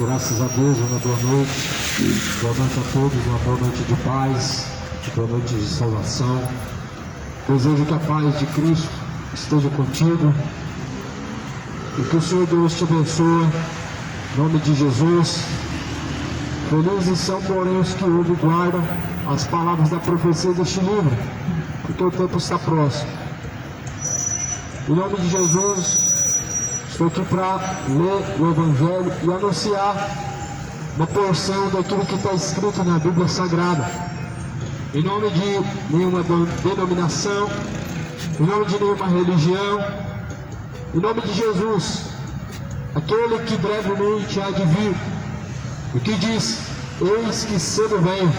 Graças a Deus, uma boa noite. Boa noite a todos, uma boa noite de paz, boa noite de salvação. Desejo que a paz de Cristo esteja contigo e que o Senhor Deus te abençoe, em nome de Jesus. Felizes são, porém, os que ouvem e guardam as palavras da profecia deste livro, porque o tempo está próximo. Em nome de Jesus, estou aqui para ler o Evangelho e anunciar uma porção daquilo que está escrito na Bíblia Sagrada. Em nome de nenhuma denominação, em nome de nenhuma religião, em nome de Jesus, aquele que brevemente há de vir, o que diz: eis que cedo venho.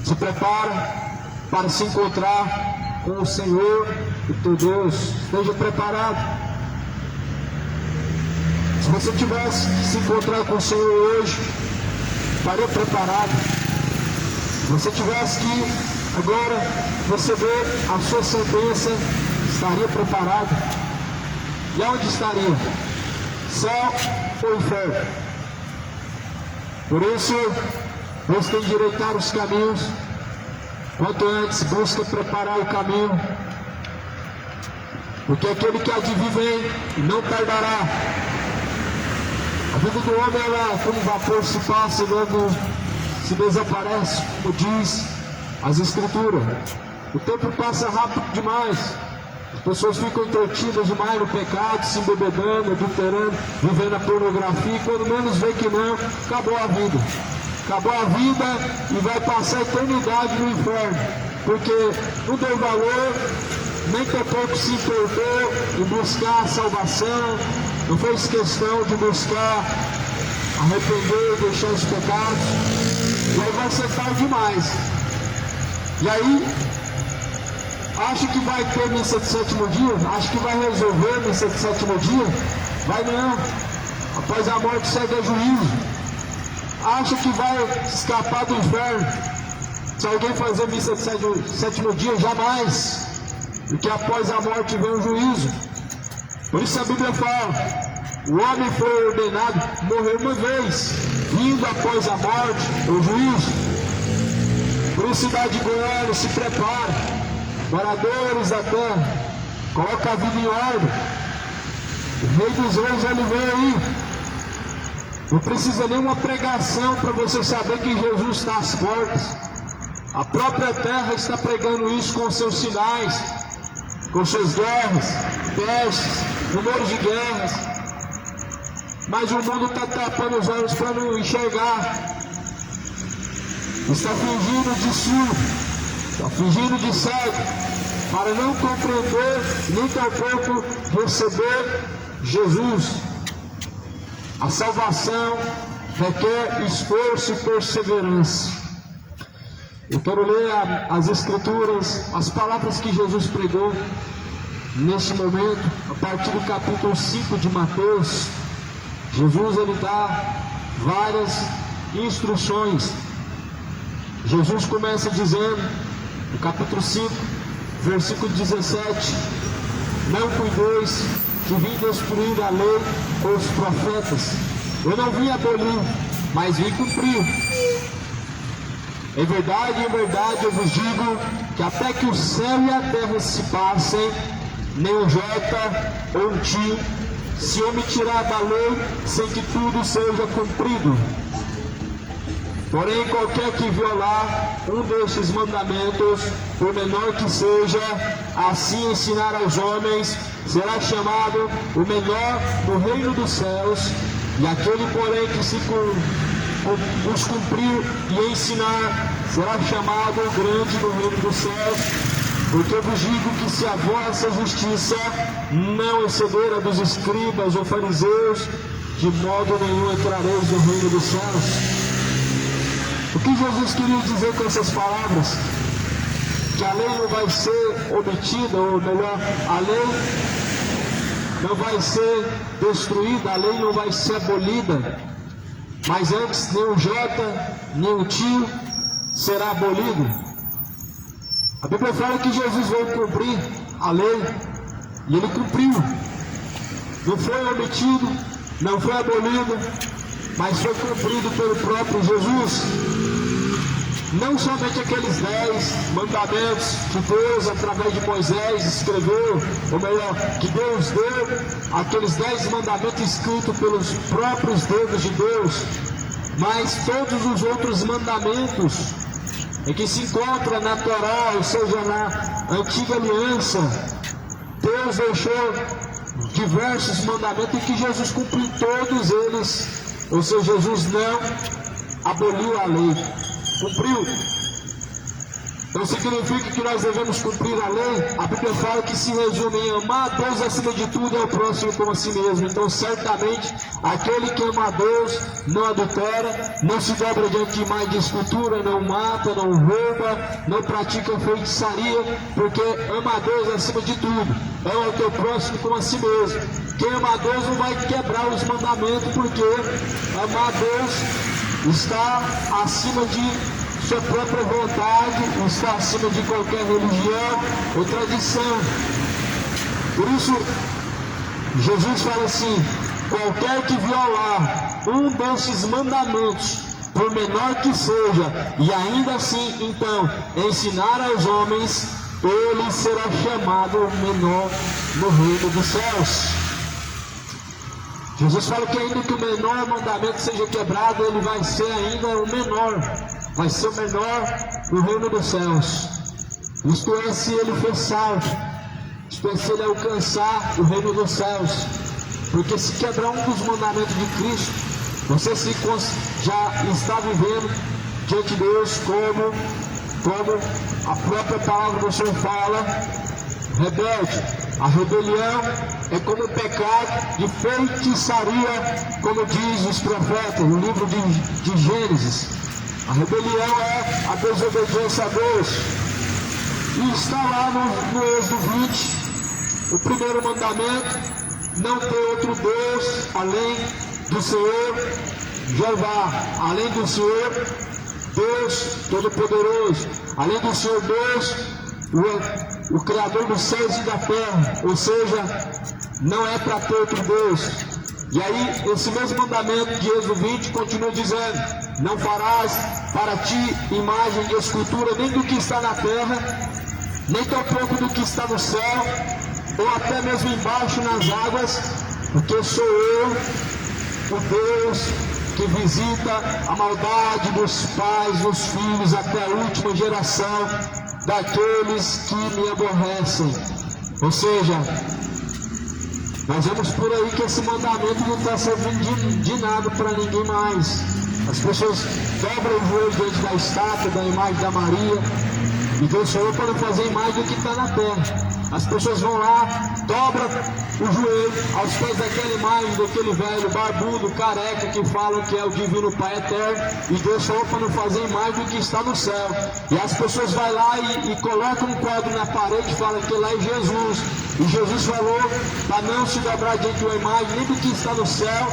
Se prepara para se encontrar com o Senhor e teu Deus. Esteja preparado. Se você tivesse que se encontrar com o Senhor hoje, estaria preparado. Se você tivesse que agora receber a sua sentença, estaria preparado. E aonde estaria? Céu ou inferno? Por isso, você tem que endireitar os caminhos. Quanto antes, busca preparar o caminho, porque aquele que há de vir vem e não tardará. A vida do homem, ela, como vapor, se passa e logo se desaparece, como diz as Escrituras. O tempo passa rápido demais. As pessoas ficam entretidas demais no pecado, se embebedando, adulterando, vivendo a pornografia, e quando menos vê que não, acabou a vida. Acabou a vida e vai passar a eternidade no inferno, porque não deu valor, nem tampouco se importou em buscar a salvação, não fez questão de buscar arrepender, deixar os pecados, e aí vai ser tarde demais. E aí, acha que vai ter missa de sétimo dia? Acha que vai resolver missa de sétimo dia? Vai não. Após a morte segue a juízo. Acha que vai escapar do inferno se alguém fazer missa de sétimo dia? Jamais. Porque após a morte vem o juízo. Por isso a Bíblia fala: o homem foi ordenado morrer uma vez, vindo após a morte o juízo. Por isso, cidade de Goiânia, se prepara. Moradores da terra, coloca a vida em ordem. O Rei dos Reis, ele vem aí. Não precisa nenhuma pregação para você saber que Jesus está às portas. A própria terra está pregando isso com seus sinais, com suas guerras, pestes, rumores de guerras. Mas o mundo está tapando os olhos para não enxergar. Está fingindo de surdo, está fingindo de cego, para não compreender, nem tampouco receber Jesus. A salvação requer esforço e perseverança. Eu quero ler as Escrituras, as palavras que Jesus pregou neste momento, a partir do capítulo 5 de Mateus. Jesus, ele dá várias instruções. Jesus começa dizendo, no capítulo 5, versículo 17: não cuideis que vim destruir a lei ou os profetas. Eu não vim abolir, mas vim cumprir. Em verdade, eu vos digo que até que o céu e a terra se passem, nem um jota ou um tio se omitirá da lei, sem que tudo seja cumprido. Porém, qualquer que violar um destes mandamentos, por menor que seja, assim ensinar aos homens, será chamado o menor no reino dos céus. E aquele, porém, que se os cumprir e ensinar, será chamado o grande no reino dos céus. Porque eu vos digo que se a vossa justiça não exceder a dos escribas ou fariseus, de modo nenhum entrareis no reino dos céus. O que Jesus queria dizer com essas palavras? Que a lei não vai ser omitida, ou melhor, a lei não vai ser destruída, a lei não vai ser abolida, mas antes nem o J, nem o tio será abolido. A Bíblia fala que Jesus veio cumprir a lei, e ele cumpriu. Não foi omitido, não foi abolido, mas foi cumprido pelo próprio Jesus. Não somente aqueles 10 mandamentos que Deus, através de Moisés, escreveu, ou melhor, que Deus deu, aqueles 10 mandamentos escritos pelos próprios dedos de Deus, mas todos os outros mandamentos em que se encontra na Torá, ou seja, na antiga aliança, Deus deixou diversos mandamentos e que Jesus cumpriu todos eles, ou seja, Jesus não aboliu a lei, cumpriu. Não significa que nós devemos cumprir a lei. A Bíblia fala que se resume em amar a Deus acima de tudo e ao próximo como a si mesmo. Então certamente aquele que ama a Deus não adultera, não se dobra diante de imagem de escultura, não mata, não rouba, não pratica feitiçaria, porque ama a Deus acima de tudo, ama o teu próximo como a si mesmo. Quem ama a Deus não vai quebrar os mandamentos, porque amar a Deus está acima de sua própria vontade, está acima de qualquer religião ou tradição. Por isso, Jesus fala assim: qualquer que violar um desses mandamentos, por menor que seja, e ainda assim, então, ensinar aos homens, ele será chamado menor no reino dos céus. Jesus fala que ainda que o menor mandamento seja quebrado, ele vai ser ainda o menor, vai ser o menor no reino dos céus. Isto é, se ele for salvo, isto é, se ele alcançar o reino dos céus. Porque se quebrar um dos mandamentos de Cristo, você já está vivendo diante de Deus como a própria palavra do Senhor fala, rebelde. A rebelião é como o pecado de feitiçaria, como diz os profetas no livro de Gênesis. A rebelião é a desobediência a Deus. E está lá no Êxodo 20, o primeiro mandamento: não ter outro Deus além do Senhor Jeová, além do Senhor Deus Todo-Poderoso, além do Senhor Deus, o Criador dos céus e da terra. Ou seja, não é para ter outro Deus. E aí, esse mesmo mandamento de Êxodo 20 continua dizendo: não farás para ti imagem de escultura, nem do que está na terra, nem tampouco do que está no céu, ou até mesmo embaixo nas águas, porque sou eu, o Deus que visita a maldade dos pais, dos filhos, até a última geração daqueles que me aborrecem. Ou seja, nós vemos por aí que esse mandamento não está servindo de nada para ninguém mais. As pessoas dobram o joelho diante da estátua, da imagem da Maria, e Deus falou para não fazer mais do que está na terra. As pessoas vão lá, dobram o joelho aos pés daquela imagem, daquele velho barbudo, careca, que falam que é o divino Pai eterno, e Deus falou para não fazer mais do que está no céu. E as pessoas vão lá e colocam um quadro na parede e falam que lá é Jesus. E Jesus falou para não se dobrar diante de uma imagem, nem do que está no céu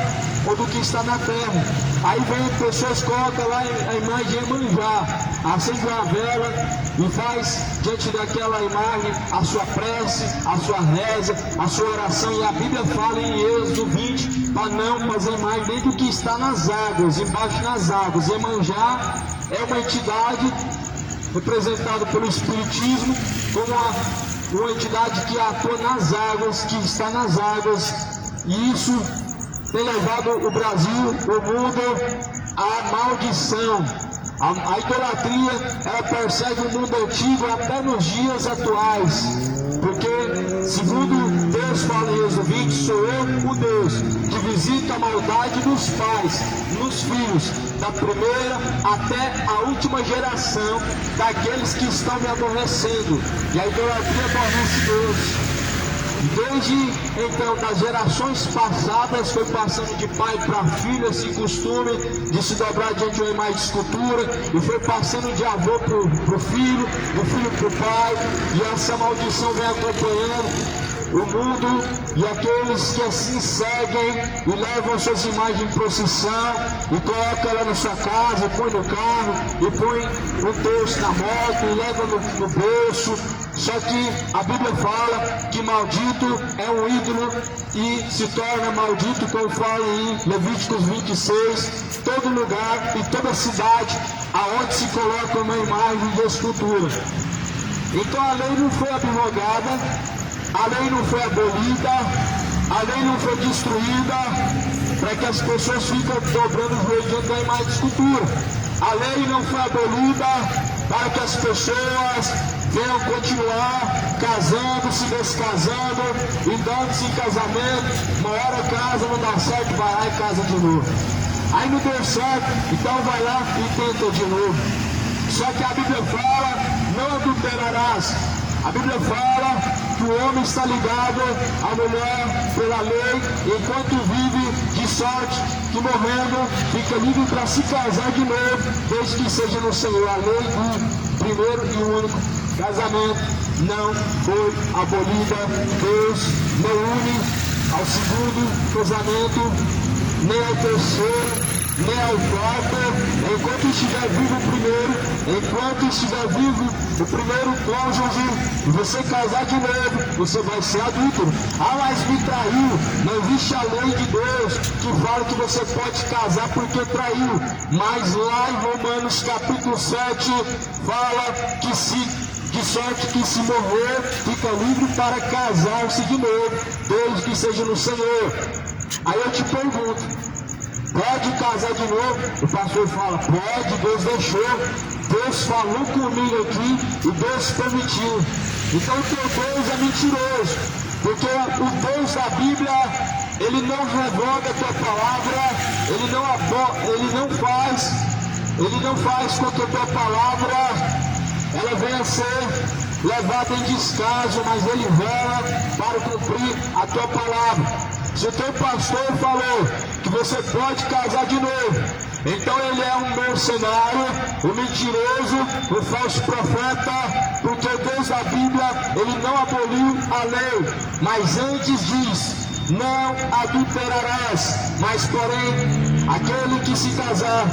ou do que está na terra. Aí vem pessoas, colocam lá a imagem de Iemanjá, acende uma vela e faz diante daquela imagem a sua prece, a sua reza, a sua oração. E a Bíblia fala em Êxodo 20 para não fazer mais nem do que está nas águas, embaixo nas águas. Iemanjá é uma entidade representada pelo Espiritismo como uma entidade que atua nas águas, que está nas águas, e isso tem levado o Brasil, o mundo, à maldição. A idolatria, ela persegue o mundo antigo até nos dias atuais, porque segundo Deus Deus fala em Êxodo 20, sou eu o Deus que visita a maldade dos pais nos filhos, da primeira até a última geração daqueles que estão me aborrecendo. E a idolatria aborrece Deus. Desde então, das gerações passadas, foi passando de pai para filho esse costume de se dobrar diante de uma imagem de escultura, e foi passando de avô para o filho, do filho para o pai, e essa maldição vem acompanhando o mundo e aqueles que assim seguem e levam suas imagens em procissão e colocam ela na sua casa, põe no carro e põe um terço na moto e leva no bolso. Só que a Bíblia fala que maldito é um ídolo e se torna maldito, como fala em Levíticos 26, todo lugar e toda cidade aonde se coloca uma imagem de escultura. Então a lei não foi abrogada, a lei não foi abolida, a lei não foi destruída para que as pessoas fiquem dobrando o joelho diante da imagem de escultura. A lei não foi abolida para que as pessoas venham continuar casando, se descasando e dando-se em casamento. Uma hora casa, não dá certo, vai lá e casa de novo. Aí não deu certo, então vai lá e tenta de novo. Só que a Bíblia fala, não adulterarás. A Bíblia fala que o homem está ligado à mulher pela lei, enquanto vive, de sorte que morrendo fica livre para se casar de novo, desde que seja no Senhor. A lei do primeiro e único casamento não foi abolida. Deus não une ao segundo casamento, nem ao terceiro, nem ao quarto, enquanto estiver vivo o primeiro, enquanto estiver vivo o primeiro cônjuge, e você casar de novo, você vai ser adúltero. Ah, mas me traiu. Não existe a lei de Deus que fala que você pode casar porque traiu. Mas lá em Romanos capítulo 7 fala que de sorte que se morrer, fica livre para casar-se de novo, desde que seja no Senhor. Aí eu te pergunto, pode casar de novo? O pastor fala, pode, Deus deixou, Deus falou comigo aqui e Deus permitiu. Então o teu Deus é mentiroso, porque o Deus da Bíblia, ele não revoga a tua palavra, ele não faz com que a tua palavra ela venha a ser levada em descaso, mas ele vela para cumprir a tua palavra. Se o teu pastor falou que você pode casar de novo, então ele é um mercenário, um mentiroso, um falso profeta, porque o Deus da Bíblia, ele não aboliu a lei, mas antes diz, não adulterarás, mas porém, aquele que se casar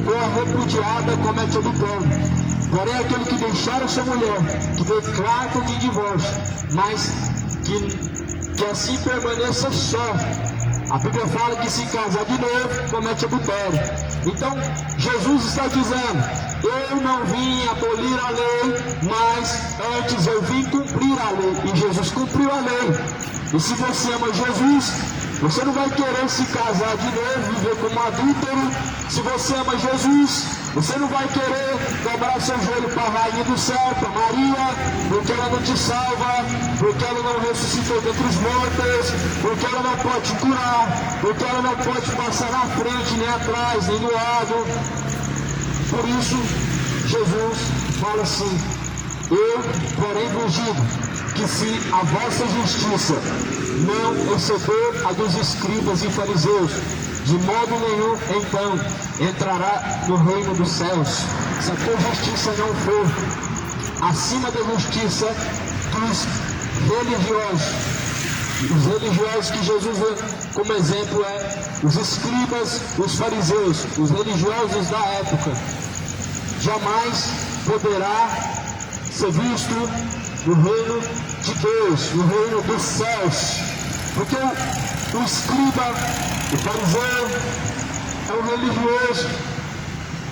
com a repudiada comete adultério. Porém, aquele que deixar a sua mulher, que declara de divórcio, mas que assim permaneça só. A Bíblia fala que se casar de novo, comete adultério. Então, Jesus está dizendo, eu não vim abolir a lei, mas antes eu vim cumprir a lei. E Jesus cumpriu a lei. E se você ama Jesus, você não vai querer se casar de novo, viver como adúltero. Se você ama Jesus, você não vai querer dobrar seu joelho para a rainha do céu, para Maria, porque ela não te salva, porque ela não ressuscitou dentre os mortos, porque ela não pode te curar, porque ela não pode passar na frente, nem atrás, nem no lado. Por isso, Jesus fala assim, eu, porém, vos digo, que se a vossa justiça não exceder a dos escribas e fariseus, de modo nenhum, então, entrará no reino dos céus. Se a tua justiça não for acima da justiça dos religiosos, os religiosos que Jesus vê como exemplo os escribas, os fariseus, os religiosos da época, jamais poderá ser visto no reino de Deus, no reino dos céus, porque o escriba, o fariseu, é um religioso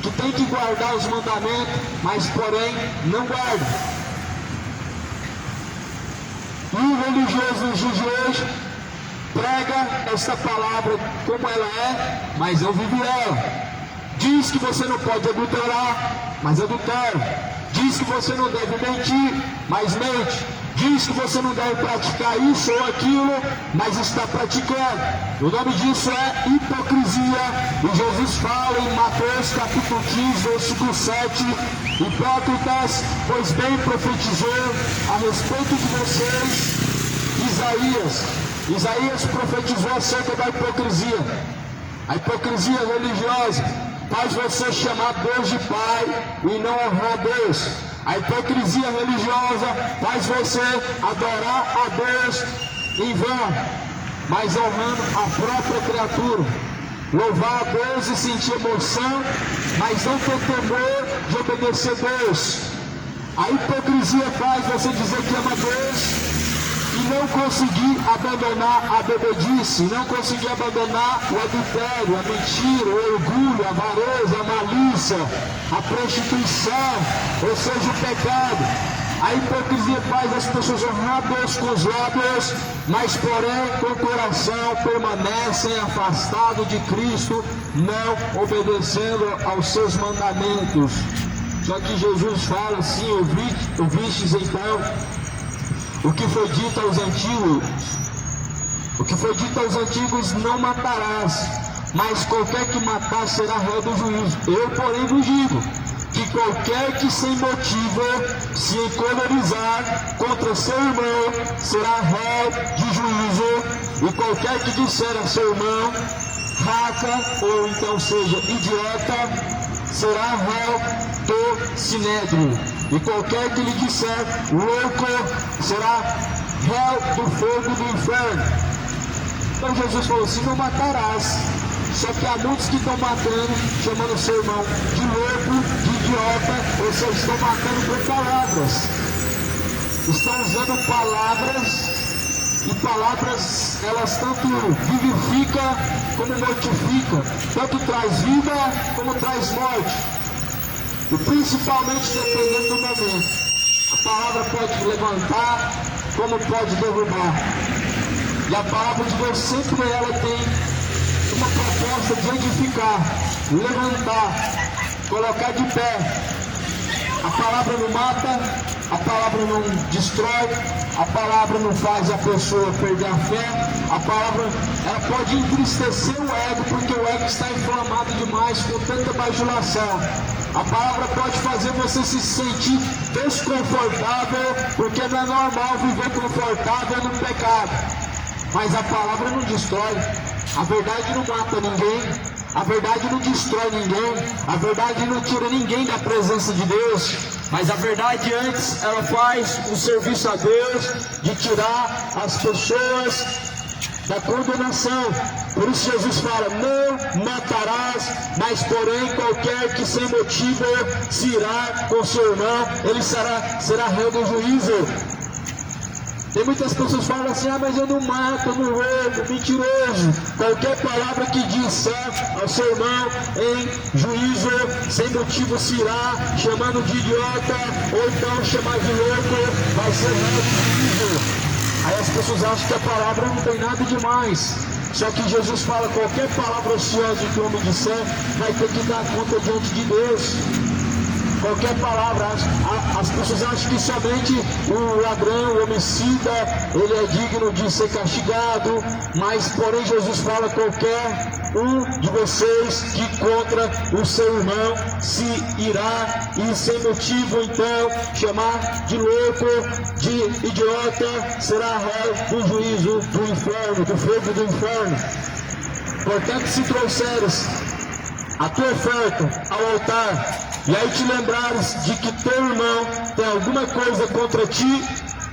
que tem que guardar os mandamentos, mas porém não guarda. E o religioso nos dias de hoje prega essa palavra como ela é, mas não vive ela. Diz que você não pode adulterar, mas adultera. Diz que você não deve mentir, mas mente. diz que você não deve praticar isso ou aquilo, mas está praticando. O nome disso é hipocrisia. E Jesus fala em Mateus capítulo 15, versículo 7, hipócritas, pois bem profetizou a respeito de vocês Isaías profetizou acerca da hipocrisia. A hipocrisia religiosa faz você chamar Deus de Pai e não honrar Deus. A hipocrisia religiosa faz você adorar a Deus em vão, mas honrando a própria criatura. Louvar a Deus e sentir emoção, mas não ter temor de obedecer a Deus. A hipocrisia faz você dizer que ama Deus e não conseguir abandonar a bebedice, não conseguir abandonar o adultério, a mentira, o orgulho, a avareza, a malícia, a prostituição, ou seja, o pecado. A hipocrisia faz as pessoas honrar Deus com os lábios, mas porém com o coração permanecem afastados de Cristo, não obedecendo aos seus mandamentos. Só que Jesus fala assim: ouvistes então o que foi dito aos antigos? O que foi dito aos antigos: não matarás, mas qualquer que matar será réu do juízo. Eu, porém, vos digo que qualquer que sem motivo se encolerizar contra seu irmão será réu de juízo, e qualquer que disser a seu irmão raca, ou então seja idiota, será réu do sinédrio, e qualquer que lhe disser louco será réu do fogo do inferno. Então Jesus falou assim: não matarás. Só que há muitos que estão matando, chamando seu irmão de louco, de idiota, ou seja, estão matando por palavras. Estão usando palavras, e palavras, elas tanto vivificam como mortificam, tanto traz vida como traz morte. E principalmente dependendo do momento. A palavra pode levantar, como pode derrubar. E a palavra de Deus sempre ela tem uma proposta de edificar, levantar, colocar de pé. A palavra não mata, a palavra não destrói, a palavra não faz a pessoa perder a fé. A palavra ela pode entristecer o ego, porque o ego está inflamado demais com tanta bajulação. A palavra pode fazer você se sentir desconfortável, porque não é normal viver confortável no pecado. Mas a palavra não destrói. A verdade não mata ninguém, a verdade não destrói ninguém, a verdade não tira ninguém da presença de Deus, mas a verdade antes ela faz um serviço a Deus de tirar as pessoas da condenação. Por isso Jesus fala: não matarás, mas porém qualquer que sem motivo se irá com seu irmão, ele será réu do juízo. Tem muitas pessoas que falam assim: ah, mas eu não mato, eu não roubo, mentiroso. Qualquer palavra que disser ao seu irmão em juízo, sem motivo se irá, chamando de idiota, ou então chamar de louco, vai ser réu de juízo. Aí as pessoas acham que a palavra não tem nada demais. Só que Jesus fala: qualquer palavra ociosa que o homem disser, vai ter que dar conta diante de Deus. Qualquer palavra, as pessoas acham que somente o ladrão, o homicida, ele é digno de ser castigado, mas porém Jesus fala: qualquer um de vocês que contra o seu irmão se irá e sem motivo então chamar de louco, de idiota, será réu do juízo do inferno, do fogo do inferno. Portanto, se trouxeres a tua oferta ao altar, e aí te lembrares de que teu irmão tem alguma coisa contra ti,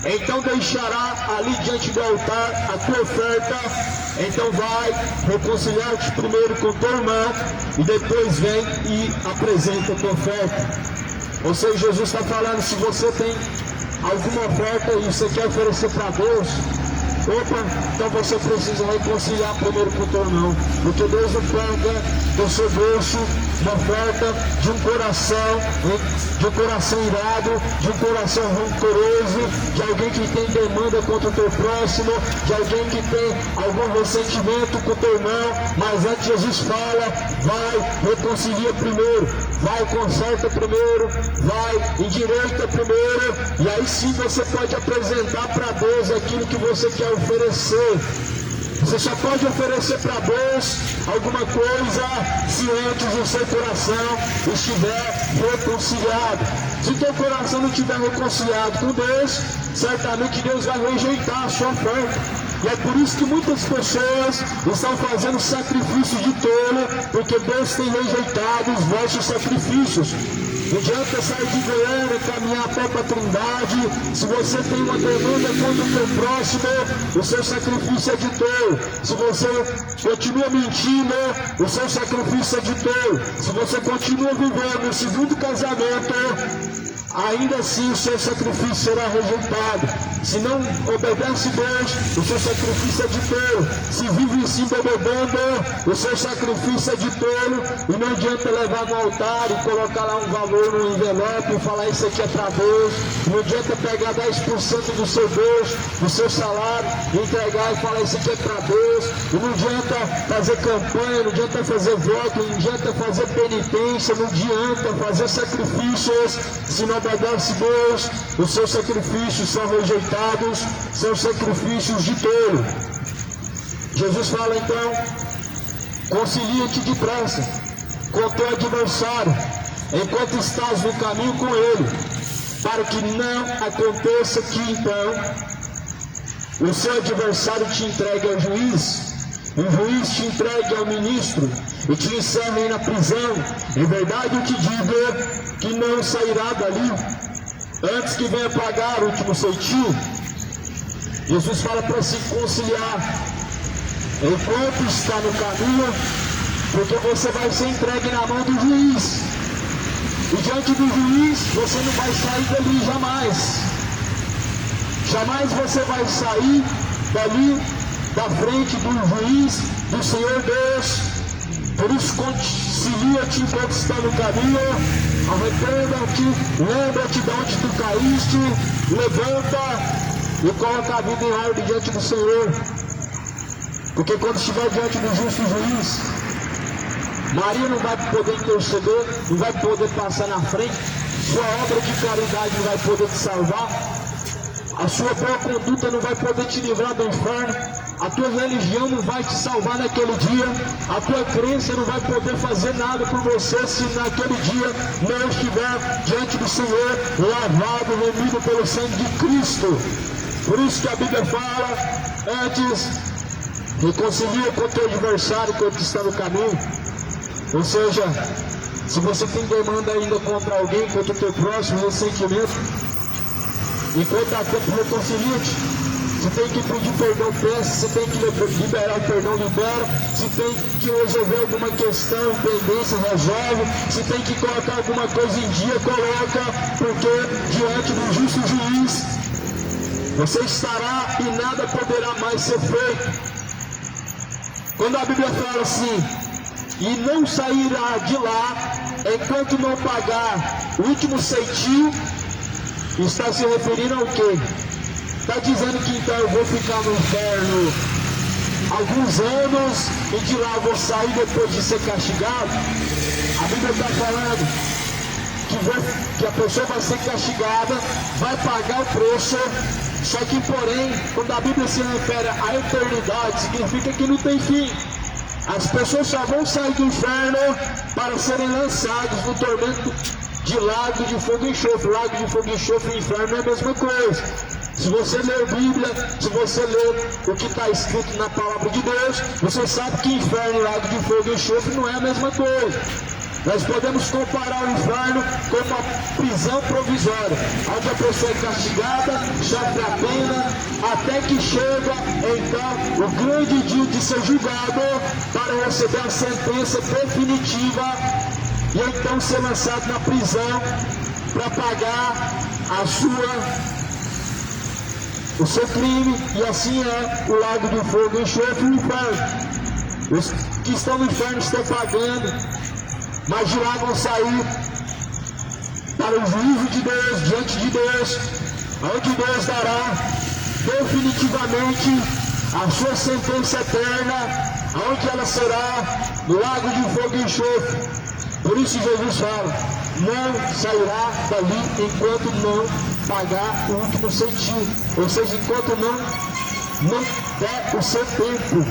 então deixará ali diante do altar a tua oferta, então vai reconciliar-te primeiro com teu irmão, e depois vem e apresenta a tua oferta. Ou seja, Jesus está falando: se você tem alguma oferta e você quer oferecer para Deus, então você precisa reconciliar primeiro com o teu irmão, porque Deus não pega do seu bolso uma oferta de um coração irado, de um coração rancoroso, de alguém que tem demanda contra o teu próximo, de alguém que tem algum ressentimento com o teu irmão. Mas antes Jesus fala, vai, reconcilia primeiro, vai, conserta primeiro, vai, endireita primeiro, e aí sim você pode apresentar para Deus aquilo que você quer oferecer. Você só pode oferecer para Deus alguma coisa se antes o seu coração estiver reconciliado. Se o teu coração não estiver reconciliado com Deus, certamente Deus vai rejeitar a sua oferta. E é por isso que muitas pessoas estão fazendo sacrifício de tolo, porque Deus tem rejeitado os vossos sacrifícios. Não adianta sair de Goiânia e caminhar até para a Trindade. Se você tem uma demanda contra o teu próximo, o seu sacrifício é de tolo. Se você continua mentindo, o seu sacrifício é de tolo. Se você continua vivendo o segundo casamento, ainda assim o seu sacrifício será rejeitado. Se não obedece Deus, o seu sacrifício é de tolo. Se vive se embebedando, o seu sacrifício é de tolo. E não adianta levar no altar e colocar lá um valor no envelope e falar isso aqui é para Deus. Não adianta pegar 10% do seu bolso, do seu salário, e entregar e falar isso aqui é para Deus. E não adianta fazer campanha, não adianta fazer voto, não adianta fazer penitência, não adianta fazer sacrifícios. Se não obedece Deus, os seus sacrifícios são rejeitados, são sacrifícios de tolo. Jesus fala então, concilia-te depressa com teu adversário, enquanto estás no caminho com ele, para que não aconteça que então o seu adversário te entregue ao juiz, o juiz te entregue ao ministro e te encerrem na prisão. Em verdade eu te digo que não sairá dali antes que venha pagar o último ceitil. Jesus fala para se conciliar enquanto está no caminho, porque você vai ser entregue na mão do juiz, e diante do juiz você não vai sair dali jamais. Jamais você vai sair dali da frente do juiz, do Senhor Deus. Por isso concilia-te enquanto está no caminho, arrependa-te, lembra-te de onde tu caíste, levanta e coloca a vida em ordem diante do Senhor. Porque quando estiver diante do justo juiz, Maria não vai poder interceder, não vai poder passar na frente, sua obra de caridade não vai poder te salvar, a sua boa conduta não vai poder te livrar do inferno, a tua religião não vai te salvar naquele dia, a tua crença não vai poder fazer nada por você se naquele dia não estiver diante do Senhor, lavado, remido pelo sangue de Cristo. Por isso que a Bíblia fala, antes, reconcilia com o teu adversário quando está no caminho. Ou seja, se você tem demanda ainda contra alguém, contra o teu próximo, ressentimento, enquanto há tempo, reconcilia-te. Se tem que pedir perdão, peça. Se tem que liberar o perdão, libera. Se tem que resolver alguma questão, pendência, resolve. Se tem que colocar alguma coisa em dia, coloca, porque diante do justo juiz você estará e nada poderá mais ser feito. Quando a Bíblia fala assim, e não sairá de lá enquanto não pagar o último ceitil, está se referindo ao quê? Está dizendo que então eu vou ficar no inferno alguns anos e de lá eu vou sair depois de ser castigado? A Bíblia está falando que a pessoa vai ser castigada, vai pagar o preço. Só que porém, quando a Bíblia se refere à eternidade, significa que não tem fim. As pessoas só vão sair do inferno para serem lançados no tormento de lago de fogo e enxofre. Lago de fogo e enxofre e inferno é a mesma coisa. Se você ler a Bíblia, se você ler o que está escrito na palavra de Deus, você sabe que inferno e lago de fogo e enxofre não é a mesma coisa. Nós podemos comparar o inferno com uma prisão provisória, onde a pessoa é castigada, sofre a pena, até que chega então o grande dia de ser julgado para receber a sentença definitiva e então ser lançado na prisão para pagar a sua o seu crime, e assim é o lago de fogo e enxofre o inferno. Os que estão no inferno estão pagando, mas de lá vão sair para o juízo de Deus, diante de Deus, onde Deus dará definitivamente a sua sentença eterna, onde ela será no lago de fogo e enxofre. Por isso Jesus fala, não sairá dali enquanto não pagar o último centavo, ou seja, enquanto não der o seu tempo.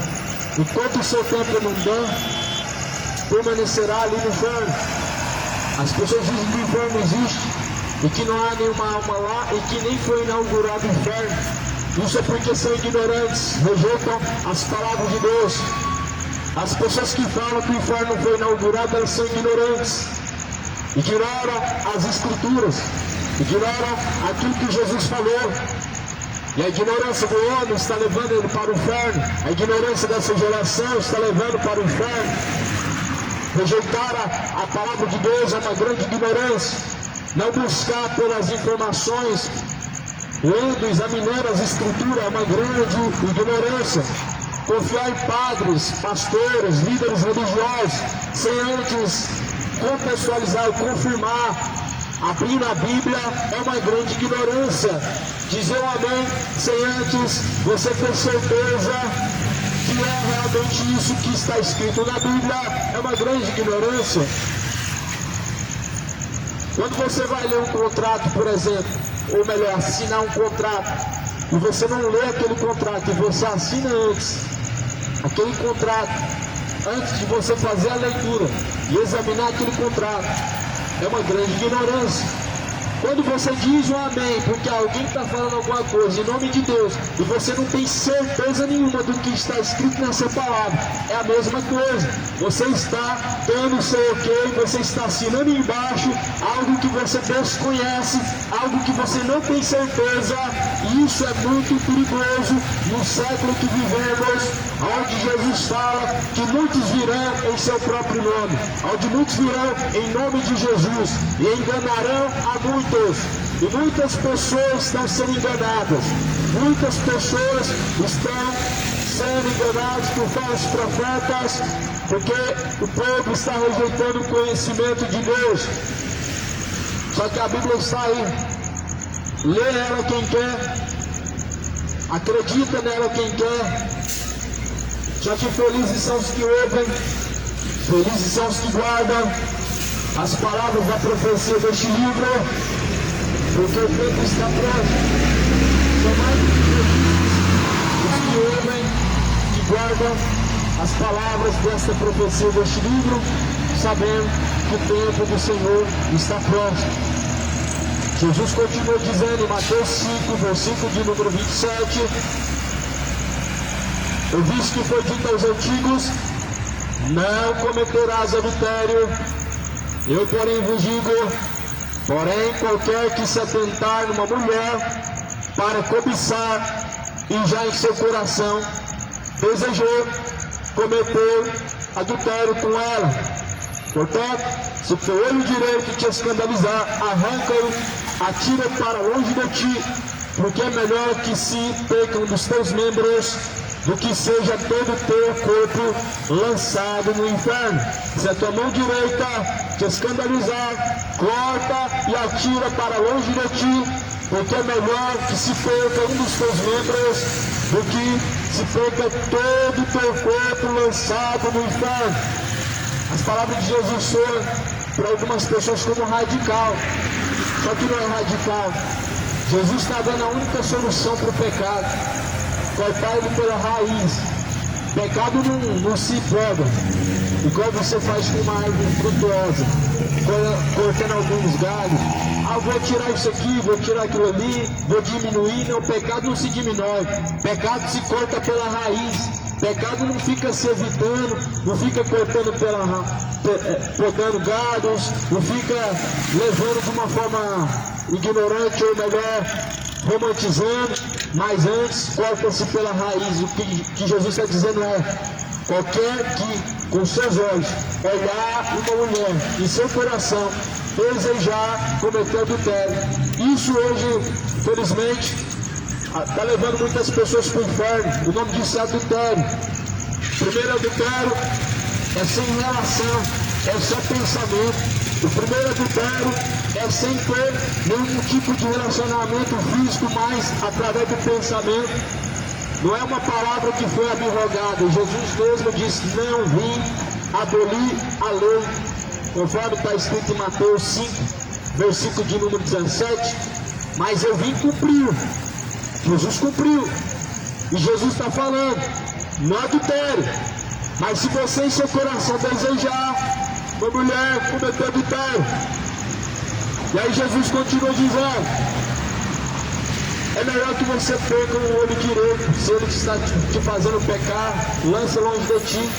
Enquanto o seu tempo não der, permanecerá ali no inferno. As pessoas dizem que o inferno existe e que não há nenhuma alma lá e que nem foi inaugurado o inferno. Isso é porque são ignorantes, rejeitam as palavras de Deus. As pessoas que falam que o inferno foi inaugurado, elas são ignorantes. Ignoram as escrituras, ignoram aquilo que Jesus falou. E a ignorância do homem está levando ele para o inferno. A ignorância dessa geração está levando para o inferno. Rejeitar a palavra de Deus é uma grande ignorância. Não buscar pelas informações, lendo, examinando as escrituras, é uma grande ignorância. Confiar em padres, pastores, líderes religiosos, sem antes contextualizar ou confirmar, abrir na Bíblia, é uma grande ignorância. Dizer um amém sem antes você ter certeza que é realmente isso que está escrito na Bíblia, é uma grande ignorância. Quando você vai ler um contrato, por exemplo, ou melhor, assinar um contrato, e você não lê aquele contrato, e você assina antes aquele contrato, antes de você fazer a leitura e examinar aquele contrato, é uma grande ignorância. Quando você diz um amém, porque alguém está falando alguma coisa em nome de Deus, e você não tem certeza nenhuma do que está escrito nessa palavra, é a mesma coisa. Você está dando o seu ok, você está assinando embaixo algo que você desconhece, algo que você não tem certeza, e isso é muito perigoso no século que vivemos, onde Jesus fala que muitos virão em seu próprio nome, onde muitos virão em nome de Jesus, e enganarão a muitos. E muitas pessoas estão sendo enganadas. Muitas pessoas estão sendo enganadas por falsos profetas, porque o povo está rejeitando o conhecimento de Deus. Só que a Bíblia está aí. Lê ela quem quer, acredita nela quem quer. Só que felizes são os que ouvem, felizes são os que guardam as palavras da profecia deste livro, porque o tempo está próximo. São mais os que ouvem, que guardam as palavras desta profecia deste livro, sabendo que o tempo do Senhor está próximo. Jesus continuou dizendo em Mateus 5, versículo de número 27, ouviste que foi dito aos antigos, não cometerás adultério. Eu, porém, vos digo, porém, qualquer que se atentar numa mulher para cobiçar e já em seu coração desejou, cometeu adultério com ela. Portanto, se o teu olho direito te escandalizar, arranca-o, atira para longe de ti, porque é melhor que se percam dos teus membros do que seja todo o teu corpo lançado no inferno. Se a tua mão direita te escandalizar, corta e atira para longe de ti, porque é melhor que se perca um dos teus membros do que se perca todo o teu corpo lançado no inferno. As palavras de Jesus soam para algumas pessoas como radical, só que não é radical. Jesus está dando a única solução para o pecado, cortar ele pela raiz. Pecado não se poda, igual você faz com uma árvore frutuosa, cortando alguns galhos. Ah, vou tirar isso aqui, vou tirar aquilo ali, vou diminuir. Não, pecado não se diminui, pecado se corta pela raiz. Pecado não fica se evitando, não fica cortando podando galhos, não fica levando de uma forma ignorante, ou melhor, romantizando, mas antes corta-se pela raiz. O que Jesus está dizendo é: qualquer que com seus olhos olhar uma mulher em seu coração desejar cometer adultério. Isso hoje, felizmente, está levando muitas pessoas para o inferno. O nome disso é adultério. Primeiro adultério é sem relação, é só pensamento. O primeiro adultério é sem ter nenhum tipo de relacionamento físico, mas através do pensamento. Não é uma palavra que foi abrogada. Jesus mesmo disse: não vim abolir a lei, conforme está escrito em Mateus 5, versículo de número 17. Mas eu vim cumprir. Jesus cumpriu. E Jesus está falando: não adultério. Mas se você em seu coração desejar uma mulher cometer adultério, e aí Jesus continua dizendo: é melhor que você perca o olho direito, se ele está te fazendo pecar, lança longe de ti,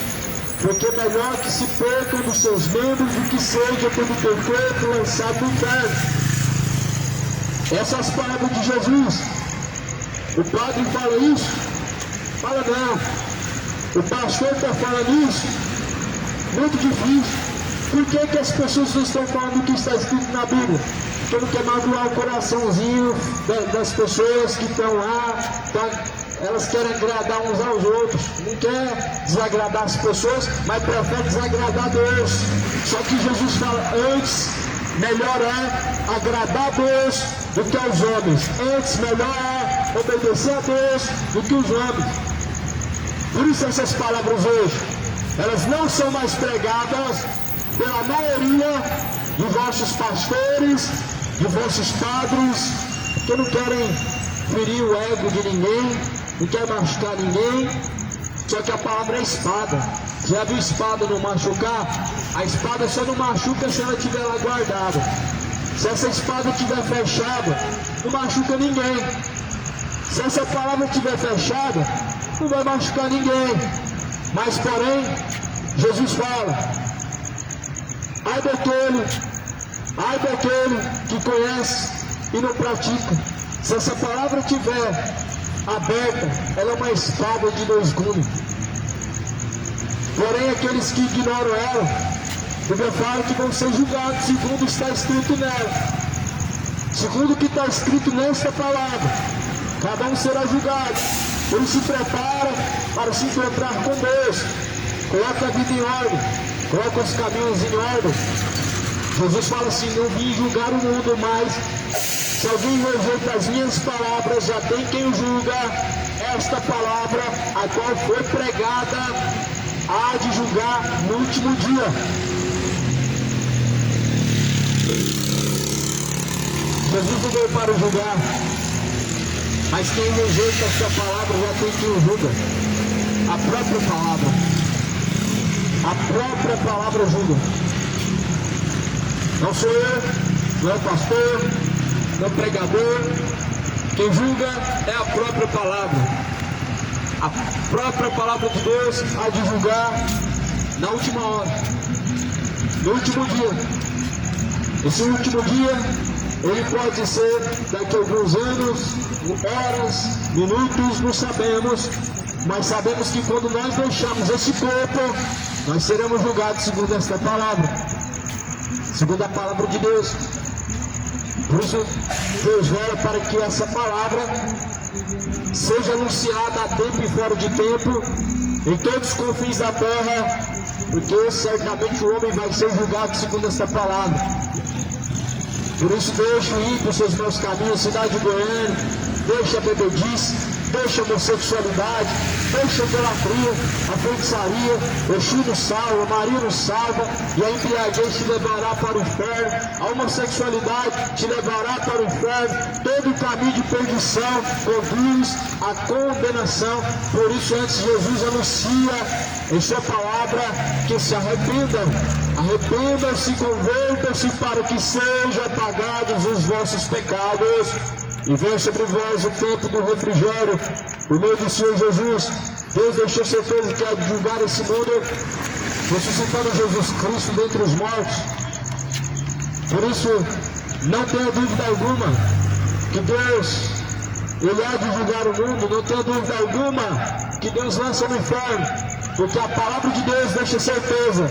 porque é melhor que se percam dos seus membros do que seja todo teu corpo lançado no inferno. Essas palavras de Jesus. O padre fala isso? Fala não. O pastor está falando isso? Muito difícil. Por que as pessoas não estão falando o que está escrito na Bíblia? Porque não quer magoar o coraçãozinho das pessoas que estão lá, elas querem agradar uns aos outros, não quer desagradar as pessoas, mas prefere desagradar a Deus. Só que Jesus fala: antes, melhor é agradar a Deus do que aos homens. Antes, melhor é obedecer a Deus do que os homens. Por isso essas palavras hoje, elas não são mais pregadas pela maioria de vossos pastores, de vossos padres, que não querem ferir o ego de ninguém, não querem machucar ninguém. Só que a palavra é espada. Já viu espada não machucar? A espada só não machuca se ela estiver lá guardada. Se essa espada estiver fechada, não machuca ninguém. Se essa palavra estiver fechada, não vai machucar ninguém. Mas porém, Jesus fala: ai daquele que conhece e não pratica. Se essa palavra estiver aberta, ela é uma espada de dois gumes. Porém, aqueles que ignoram ela, a Bíblia fala que vão ser julgados segundo está escrito nela. Segundo o que está escrito nesta palavra, cada um será julgado. Ele se prepara para se encontrar com Deus. Coloca a vida em ordem, coloca os caminhos em ordem. Jesus fala assim: não vim julgar o mundo, mas se alguém rejeita as minhas palavras, já tem quem julga. Esta palavra, a qual foi pregada, há de julgar no último dia. Jesus não veio para julgar, mas quem rejeita esta palavra já tem quem julga. A própria palavra julga. Não sou eu, não é o pastor, não é o pregador. Quem julga é a própria palavra. A própria palavra de Deus há de julgar na última hora, no último dia. Esse último dia, ele pode ser daqui a alguns anos, horas, minutos, não sabemos. Mas sabemos que quando nós deixamos esse corpo, nós seremos julgados segundo esta palavra, segundo a palavra de Deus. Por isso, Deus ora para que essa palavra seja anunciada a tempo e fora de tempo, em todos os confins da terra, porque certamente o homem vai ser julgado segundo esta palavra. Por isso, deixa ir para os seus maus caminhos, cidade de Goiânia, deixa a bebedice, deixa a homossexualidade, deixa a idolatria, a feitiçaria. Exu não salva, Maria não salva, e a embriaguez te levará para o inferno, a homossexualidade te levará para o inferno. Todo o caminho de perdição conduz à condenação. Por isso, antes, Jesus anuncia em sua palavra que se arrependam, arrependam-se, convertam-se, para que sejam apagados os vossos pecados, e venha sobre vós o tempo do refrigério, por meio do Senhor Jesus. Deus deixou certeza que há de julgar esse mundo, ressuscitando Jesus Cristo dentre os mortos. Por isso, não tenha dúvida alguma que Deus, Ele há de julgar o mundo. Não tenha dúvida alguma que Deus lança no inferno, porque a palavra de Deus deixa certeza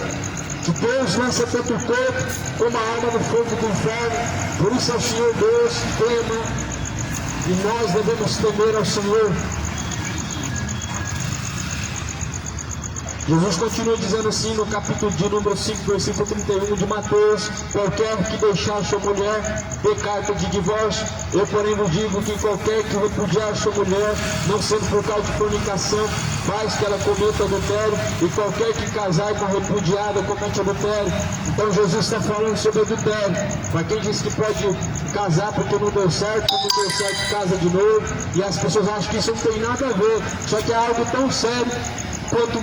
que Deus lança tanto o corpo como a alma no fogo do inferno. Por isso, ao Senhor Deus, tema E nós devemos temer ao Senhor. Jesus continua dizendo assim no capítulo de número 5, versículo 31 de Mateus: qualquer que deixar sua mulher, dê carta de divórcio. Eu, porém, vos digo que qualquer que repudiar sua mulher, não sendo por causa de fornicação, faz que ela cometa adultério, e qualquer que casar com a repudiada comete adultério. Então Jesus está falando sobre adultério. Para quem diz que pode casar porque não deu certo, casa de novo, e as pessoas acham que isso não tem nada a ver, só que é algo tão sério. Quanto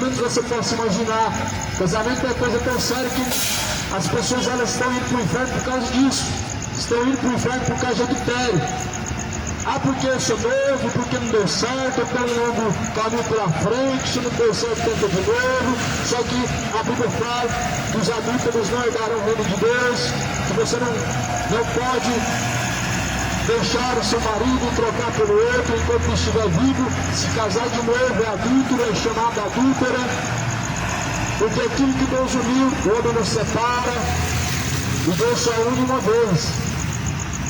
menos você possa imaginar. Casamento é coisa tão séria que as pessoas elas estão indo para o inferno por causa disso. Estão indo para o inferno por causa de adultério. Ah, porque eu sou novo, porque não deu certo, eu tenho um novo caminho pela frente, se não deu certo, tenta de novo. Só que a Bíblia fala que os adúlteros não herdarão o reino de Deus, que você não pode deixar o seu marido trocar pelo outro enquanto estiver vivo. Se casar de novo é adúltero, é chamado adúltera. Porque aquilo que Deus uniu, o homem não separa. E Deus só une uma vez.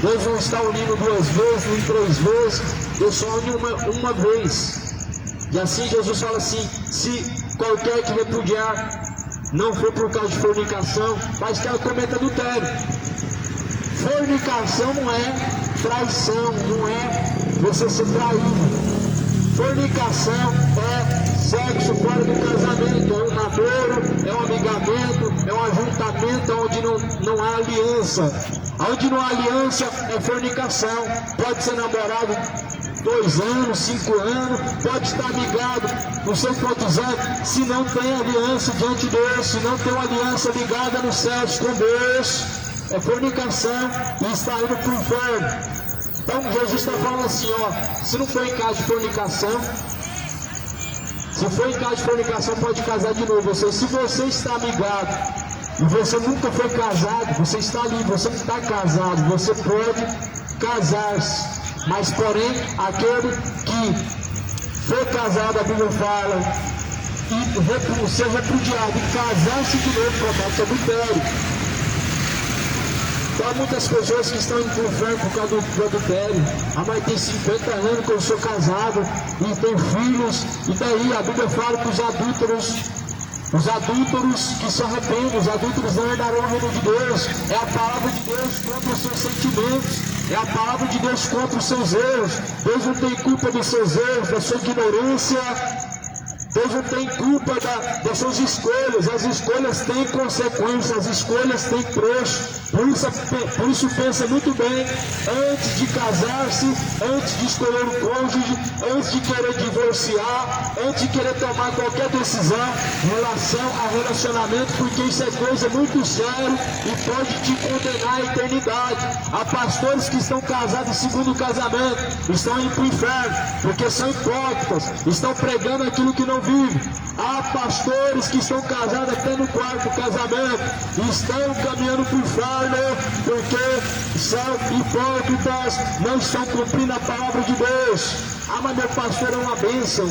Deus não está unindo duas vezes, nem três vezes. Deus só une uma vez. E assim Jesus fala assim: se qualquer que repudiar não for por causa de fornicação, mas que ela cometa adultério. Fornicação não é traição, não é você ser traído. Fornicação é sexo fora do casamento, é um namoro, é um amigamento, é um ajuntamento onde não há aliança. Onde não há aliança é fornicação. Pode ser namorado 2 anos, 5 anos, pode estar amigado não sei quantos anos, se não tem aliança diante de Deus, se não tem uma aliança ligada nos céus com Deus, é fornicação e está indo para o inferno. Então Jesus está falando assim, ó, se não for em caso de fornicação, se for em caso de fornicação, pode casar de novo. Se você está amigado e você nunca foi casado, você está ali, você não está casado, você pode casar-se. Mas porém, aquele que for casado, a Bíblia fala, e ser repudiado e casar-se de novo, comete adultério. Então há muitas pessoas que estão indo para o inferno por causa do adultério. A mãe tem 50 anos que eu sou casado e tem filhos. E daí a Bíblia fala que os adúlteros que se arrependem, os adúlteros não herdarão o reino de Deus. É a palavra de Deus contra os seus sentimentos. É a palavra de Deus contra os seus erros. Deus não tem culpa dos seus erros, da sua ignorância. Deus não tem culpa das suas escolhas. As escolhas têm consequências, as escolhas têm preço. Por isso pensa muito bem antes de casar-se, antes de escolher um cônjuge, antes de querer divorciar, antes de querer tomar qualquer decisão em relação a relacionamento, porque isso é coisa muito séria e pode te condenar à eternidade. Há pastores que estão casados em segundo casamento, estão indo para o inferno, porque são hipócritas, estão pregando aquilo que não vive. Há pastores que estão casados até no quarto casamento e estão caminhando para o inferno porque são hipócritas, não estão cumprindo a palavra de Deus. Ah, mas meu pastor é uma bênção.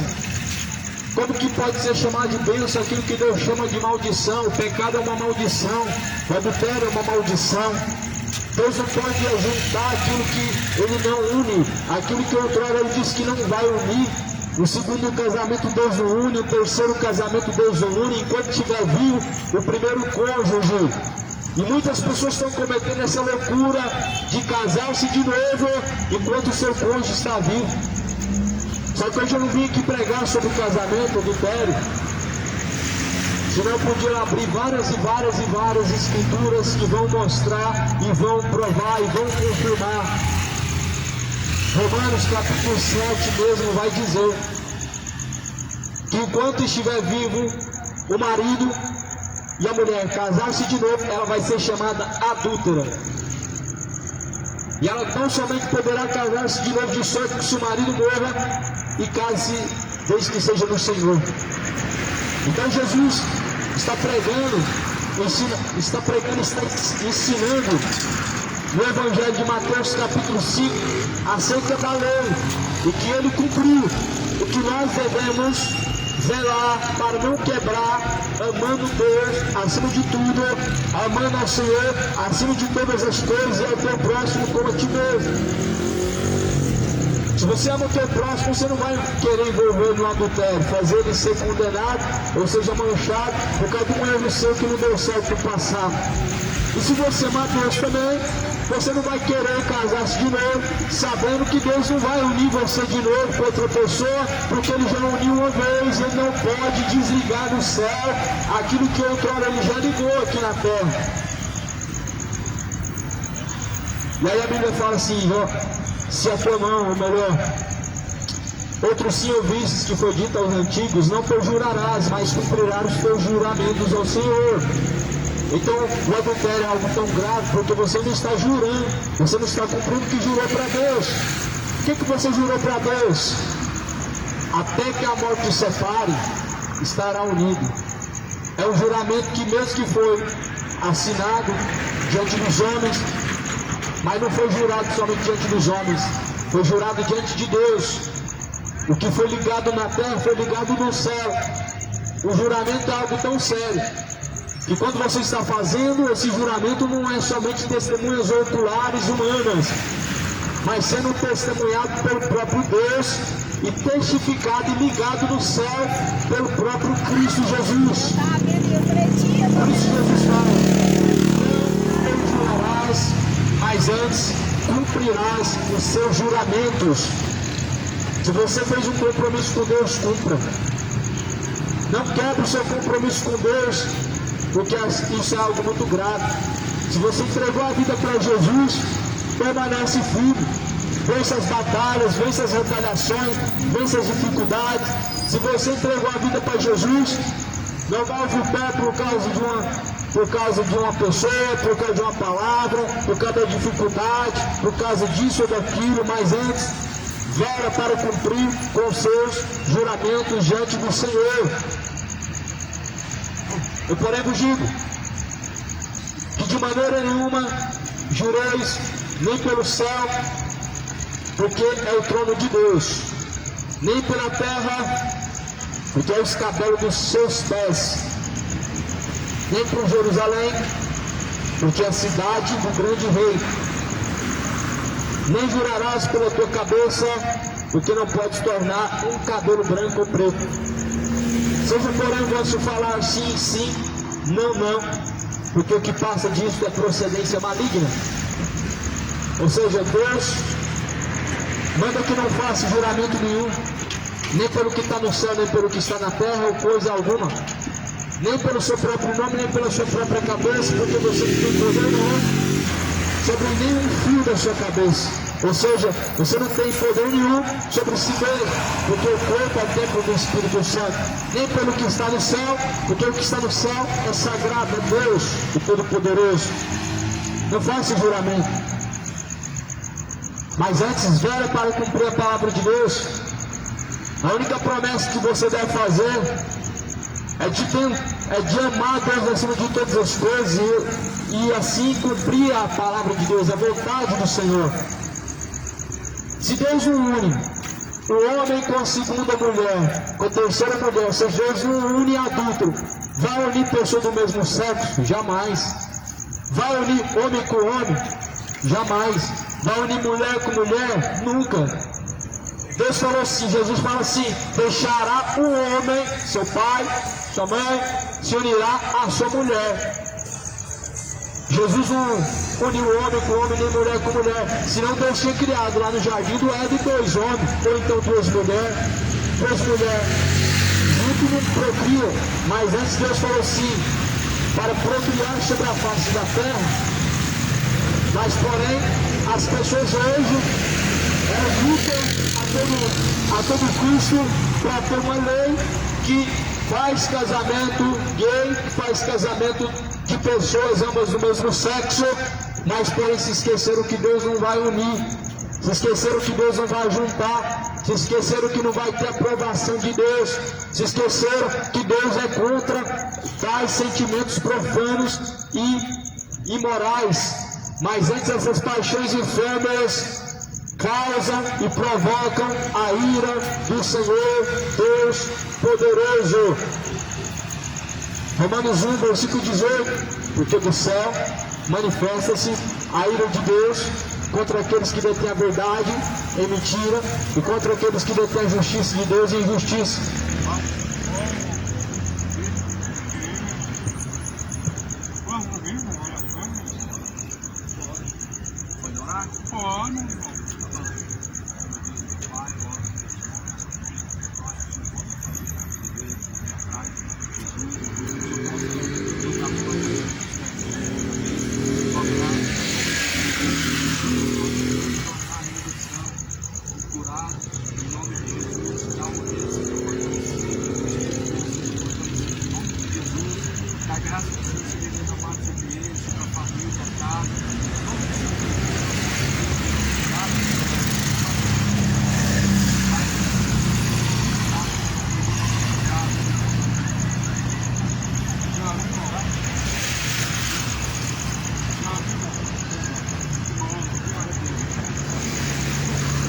Como que pode ser chamado de bênção aquilo que Deus chama de maldição? O pecado é uma maldição, o adultério é uma maldição. Deus não pode juntar aquilo que Ele não une, aquilo que outrora Ele disse que não vai unir. No segundo casamento Deus não une, no terceiro casamento Deus não une, enquanto estiver vivo o primeiro cônjuge. E muitas pessoas estão cometendo essa loucura de casar-se de novo enquanto o seu cônjuge está vivo. Só que hoje eu não vim aqui pregar sobre casamento, adultério. Senão eu podia abrir várias escrituras que vão mostrar e vão provar e vão confirmar. Romanos capítulo 7 mesmo vai dizer que enquanto estiver vivo o marido e a mulher casar-se de novo, ela vai ser chamada adúltera. E ela não somente poderá casar-se de novo de sorte que se o marido morra e case desde que seja no Senhor. Então Jesus está pregando, está ensinando no Evangelho de Mateus capítulo 5 acerca da lei e que ele cumpriu, o que nós devemos zelar para não quebrar, amando Deus acima de tudo, amando ao Senhor acima de todas as coisas e ao teu próximo como a ti mesmo. Se você ama o teu próximo, você não vai querer envolver no adultério, fazer ele ser condenado, ou seja, manchado, por causa de um erro seu que não deu certo no passado. E se você ama Deus também, você não vai querer casar-se de novo, sabendo que Deus não vai unir você de novo com outra pessoa, porque Ele já uniu uma vez, Ele não pode desligar do céu aquilo que outrora Ele já ligou aqui na terra. E aí a Bíblia fala assim, ó, se a tua mão, ou melhor, outro sim ouvistes que foi dito aos antigos, não perjurarás, mas cumprirás os teus juramentos ao Senhor. Então o adultério é algo tão grave, porque você não está jurando, você não está cumprindo o que jurou para Deus. O que você jurou para Deus? Até que a morte te separe, estará unido. É um juramento que mesmo que foi assinado diante dos homens, mas não foi jurado somente diante dos homens, foi jurado diante de Deus. O que foi ligado na terra foi ligado no céu. O juramento é algo tão sério, que quando você está fazendo esse juramento, não é somente testemunhas oculares humanas, mas sendo testemunhado pelo próprio Deus e testificado e ligado no céu pelo próprio Cristo Jesus. Por isso Jesus fala, não jurarás, mas antes cumprirás os seus juramentos. Se você fez um compromisso com Deus, cumpra. Não quebre o seu compromisso com Deus, porque isso é algo muito grave. Se você entregou a vida para Jesus, permanece firme. Vença as batalhas, vença as retaliações, vença as dificuldades. Se você entregou a vida para Jesus, não vai ouvir pé por causa de uma pessoa, por causa de uma palavra, por causa da dificuldade, por causa disso ou daquilo, mas antes, vera para cumprir com seus juramentos diante do Senhor. Eu, porém, vos digo que de maneira nenhuma jureis nem pelo céu, porque é o trono de Deus, nem pela terra, porque é o escabelo dos seus pés, nem por Jerusalém, porque é a cidade do grande rei. Nem jurarás pela tua cabeça, porque não podes tornar um cabelo branco ou preto. Seja porém o vosso falar sim, sim, não, não, porque o que passa disso é procedência maligna. Ou seja, Deus manda que não faça juramento nenhum, nem pelo que está no céu, nem pelo que está na terra, ou coisa alguma, nem pelo seu próprio nome, nem pela sua própria cabeça, porque você não tem poder nenhum sobre nenhum fio da sua cabeça. Ou seja, você não tem poder nenhum sobre si mesmo, porque o corpo é o templo do Espírito Santo. Nem pelo que está no céu, porque o que está no céu é sagrado, é Deus, o Todo-Poderoso. Não faça juramento, mas antes vera para cumprir a palavra de Deus. A única promessa que você deve fazer é de amar Deus acima de todas as coisas e assim cumprir a palavra de Deus, a vontade do Senhor. Se Deus não une o homem com a segunda mulher, com a terceira mulher, ou seja, Deus não une adulto, vai unir pessoas do mesmo sexo? Jamais. Vai unir homem com homem? Jamais. Vai unir mulher com mulher? Nunca. Deus falou assim, Jesus fala assim, deixará o homem, seu pai, sua mãe, se unirá à sua mulher. Jesus não uniu o homem com homem, nem mulher com mulher, senão Deus tinha criado lá no jardim do Éden 2 homens, ou então 2 mulheres, juntos não procriam, mas antes Deus falou assim, para procriar sobre a face da terra. Mas porém, as pessoas hoje, elas lutam a todo custo para ter uma lei que faz casamento gay, que faz casamento de pessoas ambas do mesmo sexo, mas porém se esqueceram que Deus não vai unir, se esqueceram que Deus não vai juntar, se esqueceram que não vai ter aprovação de Deus, se esqueceram que Deus é contra tais sentimentos profanos e imorais. Mas antes essas paixões enfermas causam e provocam a ira do Senhor Deus poderoso. Romanos 1, versículo 18, porque do céu manifesta-se a ira de Deus contra aqueles que detêm a verdade em mentira, e contra aqueles que detêm a justiça de Deus em injustiça.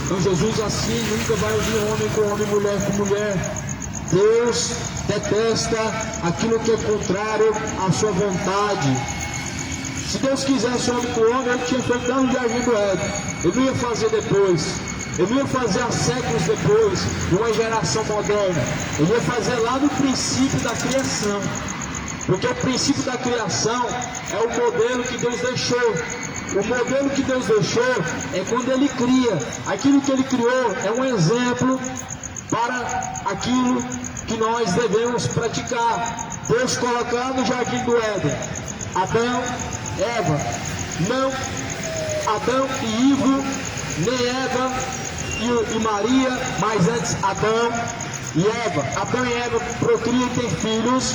Então Jesus assim nunca vai unir homem com homem, mulher com mulher. Deus detesta aquilo que é contrário à sua vontade. Se Deus quisesse homem com homem, Ele tinha feito lá no Jardim do Éden. Ele não ia fazer depois. Ele não ia fazer há séculos depois, de uma geração moderna. Ele ia fazer lá no princípio da criação. Porque o princípio da criação é o modelo que Deus deixou. O modelo que Deus deixou é quando Ele cria. Aquilo que Ele criou é um exemplo para aquilo que nós devemos praticar. Deus colocar no Jardim do Éden Adão, Eva, não Adão e Ivo, nem Eva e Maria, mas antes Adão e Eva. Adão e Eva procriam e têm filhos,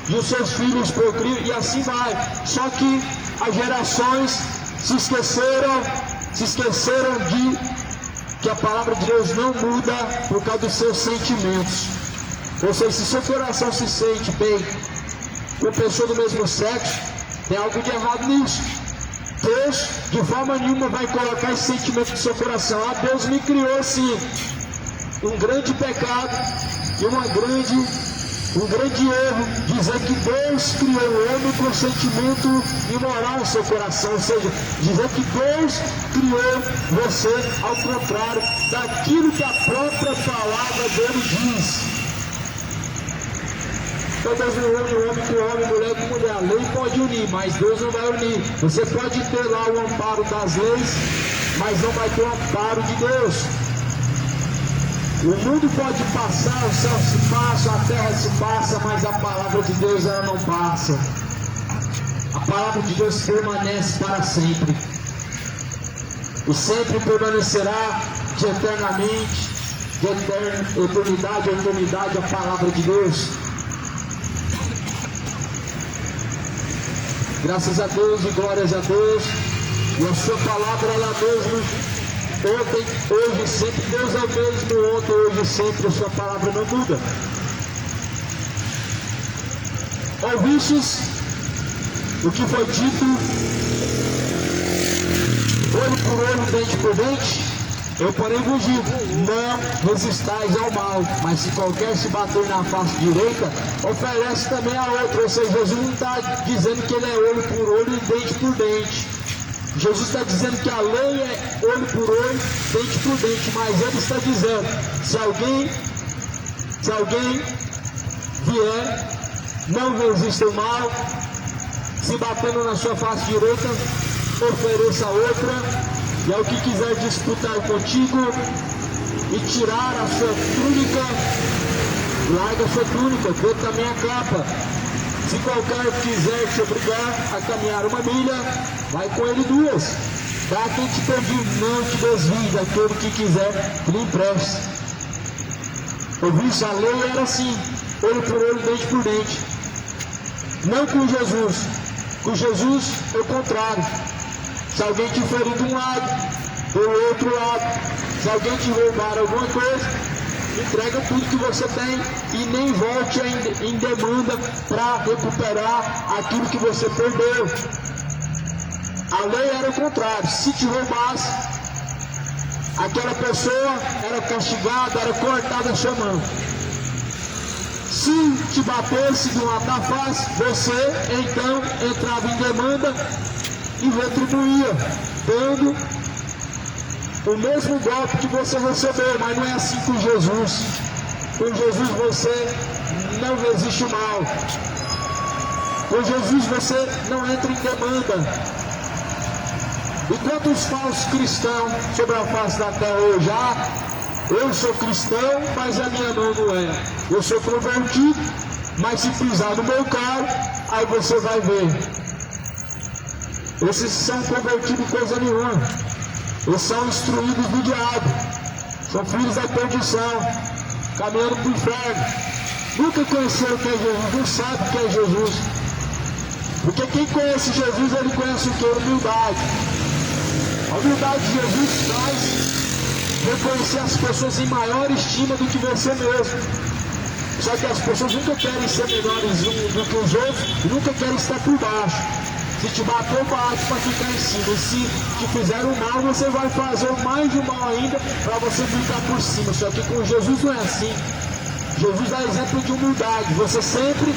e os seus filhos procriam, e assim vai. Só que as gerações se esqueceram de que a palavra de Deus não muda por causa dos seus sentimentos. Ou seja, se seu coração se sente bem com pessoa do mesmo sexo, tem algo de errado nisso. Deus de forma nenhuma vai colocar esse sentimento no seu coração. Ah, Deus me criou assim. Um grande pecado e um grande erro dizer que Deus criou o homem com sentimento imoral no seu coração. Ou seja, dizer que Deus criou você ao contrário daquilo que a própria palavra dele diz. Então Deus não une homem com homem, mulher com mulher. A lei pode unir, mas Deus não vai unir. Você pode ter lá o amparo das leis, mas não vai ter o amparo de Deus. O mundo pode passar, o céu se passa, a terra se passa, mas a palavra de Deus ela não passa. A palavra de Deus permanece para sempre. E sempre permanecerá de eternamente, de eternidade a eternidade, a palavra de Deus. Graças a Deus e glórias a Deus. E a sua palavra ela mesmo, ontem, hoje, sempre. Deus é o mesmo ontem, hoje, sempre. A sua palavra não muda. Ouvistes o que foi dito, olho por olho, dente por dente? Eu porém vos digo, não resistais ao mal, mas se qualquer se bater na face direita, oferece também a outra. Ou seja, Jesus não está dizendo que ele é olho por olho e dente por dente. Jesus está dizendo que a lei é olho por olho, dente por dente, mas ele está dizendo, se alguém vier, não resista ao mal, se batendo na sua face direita, ofereça a outra. E ao que quiser disputar contigo e tirar a sua túnica, larga a sua túnica, dê também a capa. Se qualquer quiser te obrigar a caminhar uma milha, vai com ele duas. Dá quem te pedir, não te desvie daquele que quiser que lhe empreste. Ouviste, a lei era assim, olho por olho, dente por dente. Não com Jesus. Com Jesus é o contrário. Se alguém te ferir de um lado, do outro lado. Se alguém te roubar alguma coisa, entrega tudo que você tem e nem volte em demanda para recuperar aquilo que você perdeu. A lei era o contrário. Se te roubasse, aquela pessoa era castigada, era cortada a sua mão. Se te batesse de um lado da face, você então entrava em demanda e retribuía, dando o mesmo golpe que você recebeu, mas não é assim com Jesus. Com Jesus você não resiste o mal. Com Jesus você não entra em demanda. E quantos falsos cristãos sobre a face da terra hoje? Eu sou cristão, mas a minha mão não é. Eu sou convertido, mas se pisar no meu carro, aí você vai ver. Esses são convertidos em coisa nenhuma. Eles são instruídos do diabo. São filhos da perdição, caminhando para o inferno. Nunca conheceram o que é Jesus, não sabe o que é Jesus. Porque quem conhece Jesus, ele conhece o que? Humildade. A humildade de Jesus faz reconhecer as pessoas em maior estima do que você mesmo. Só que as pessoas nunca querem ser menores do que os outros e nunca querem estar por baixo. Se te bater, bate para ficar em cima. E se te fizer o mal, você vai fazer mais de mal ainda para você ficar por cima. Só que com Jesus não é assim. Jesus dá exemplo de humildade. Você sempre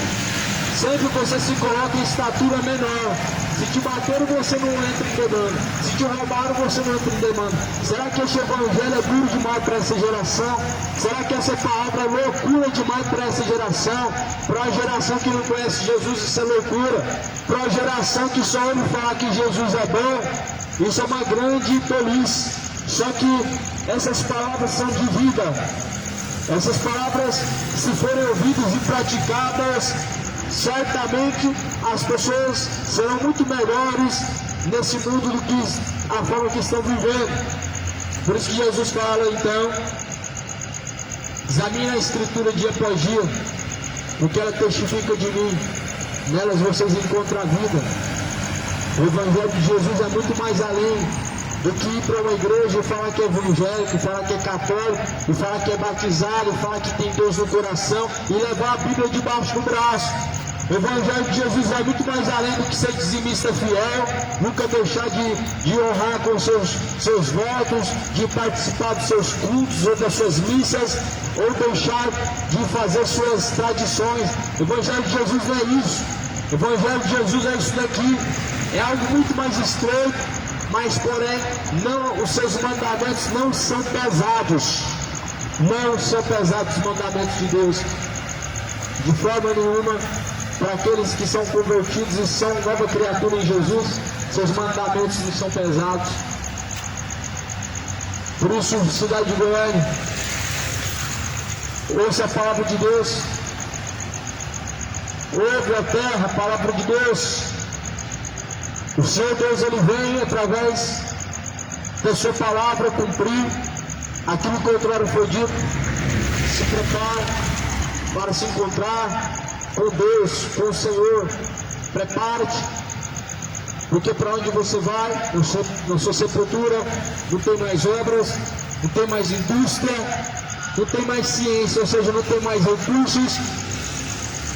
você se coloca em estatura menor. Se te bateram, você não entra em demanda. Se te roubaram, você não entra em demanda. Será que esse evangelho é duro demais para essa geração? Será que essa palavra é loucura demais para essa geração? Para a geração que não conhece Jesus, isso é loucura. Para a geração que só ouve falar que Jesus é bom, isso é uma grande tolice. Só que essas palavras são de vida. Essas palavras, se forem ouvidas e praticadas, certamente as pessoas serão muito melhores nesse mundo do que a forma que estão vivendo. Por isso que Jesus fala, então, examine a Escritura dia após dia, porque ela testifica de mim. Nelas vocês encontram a vida. O Evangelho de Jesus é muito mais além do que ir para uma igreja e falar que é evangélico, falar que é católico, e falar que é batizado, e falar que tem Deus no coração, e levar a Bíblia debaixo do braço. O Evangelho de Jesus vai muito mais além do que ser dizimista fiel, nunca deixar de honrar com seus votos, de participar dos seus cultos ou das suas missas, ou deixar de fazer suas tradições. O Evangelho de Jesus não é isso. O Evangelho de Jesus é isso daqui. É algo muito mais estreito, mas porém os seus mandamentos não são pesados. Não são pesados os mandamentos de Deus. De forma nenhuma. Para aqueles que são convertidos e são nova criatura em Jesus, seus mandamentos não são pesados. Por isso, cidade de Goiânia, ouça a palavra de Deus. Ouve a terra, a palavra de Deus. O Senhor Deus, Ele vem através da sua palavra cumprir aquilo que outrora foi dito. Se prepare para se encontrar com Deus, com o Senhor. Prepare-te, porque para onde você vai, na sua sepultura, não tem mais obras, não tem mais indústria, não tem mais ciência, ou seja, não tem mais recursos.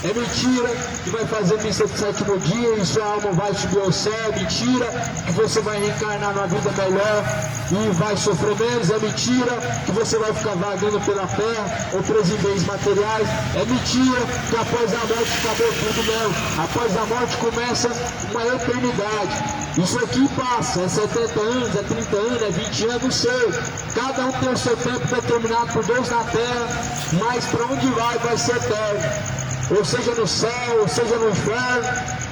É mentira que vai fazer missa de sétimo dia e sua alma vai subir ao céu. É mentira que você vai reencarnar numa vida melhor e vai sofrer menos. É mentira que você vai ficar vagando pela terra ou preso em bens materiais. É mentira que após a morte acabou tudo, não. Após a morte começa uma eternidade. Isso aqui passa, é 70 anos, é 30 anos, é 20 anos, não sei. Cada um tem o seu tempo determinado por Deus na terra, mas para onde vai ser eterno. Ou seja no céu, ou seja no inferno,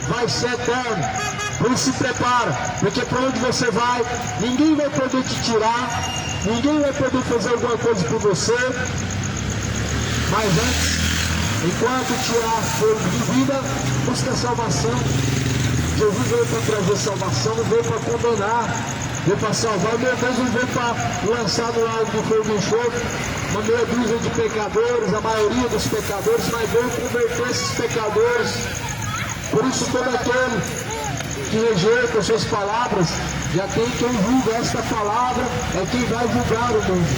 vai ser eterno. Por isso se prepara, porque para onde você vai, ninguém vai poder te tirar, ninguém vai poder fazer alguma coisa por você. Mas antes, enquanto tirar fogo de vida, busca salvação. Jesus veio para trazer salvação, não veio para condenar, veio para salvar. Meu Deus não veio para lançar no lago do fogo e enxofre uma meia dúzia de pecadores, a maioria dos pecadores, mas veio converter esses pecadores. Por isso todo aquele que rejeita as suas palavras, já tem quem julga. Esta palavra é quem vai julgar o mundo.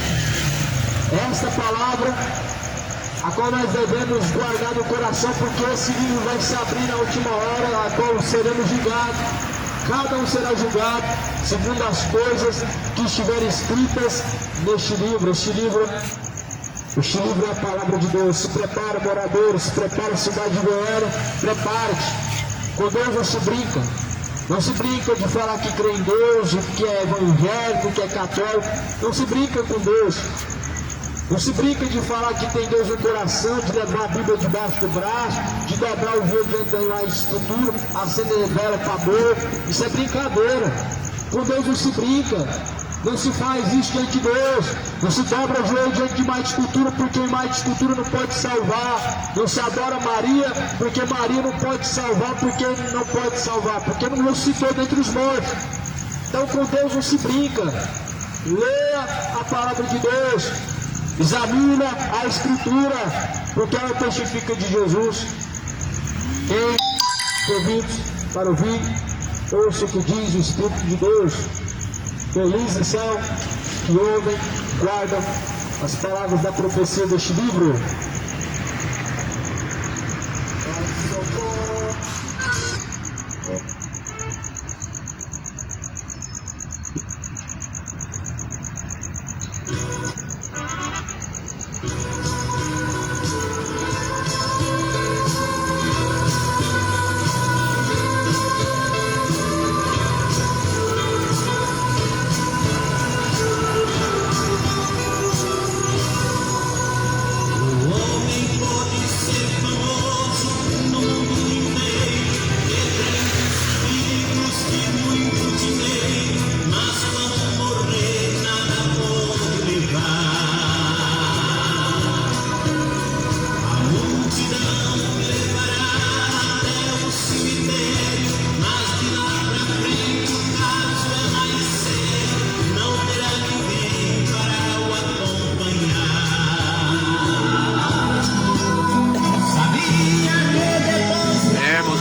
Esta palavra a qual nós devemos guardar no coração, porque esse livro vai se abrir na última hora, a qual seremos julgados. Cada um será julgado segundo as coisas que estiverem escritas neste livro. Este livro é a palavra de Deus. Se prepara, moradores, se prepara, cidade de Goiânia, prepare-te. Com Deus não se brinca. Não se brinca de falar que crê em Deus, que é evangélico, que é católico. Não se brinca com Deus. Não se brinca de falar que tem Deus no coração, de levar a Bíblia debaixo do braço, de dobrar o joelho diante da escultura, acender vela para boi. Isso é brincadeira. Com Deus não se brinca. Não se faz isso diante de Deus. Não se dobra o joelho diante de imagem de escultura, porque imagem de escultura não pode salvar. Não se adora Maria, porque Maria não pode salvar, porque não pode salvar, porque não ressuscitou dentre os mortos. Então com Deus não se brinca. Leia a palavra de Deus. Examina a Escritura, porque ela testifica de Jesus. Quem tem ouvidos para ouvir, ouça o que diz o Espírito de Deus. Felizes são que ouvem, guardam as palavras da profecia deste livro.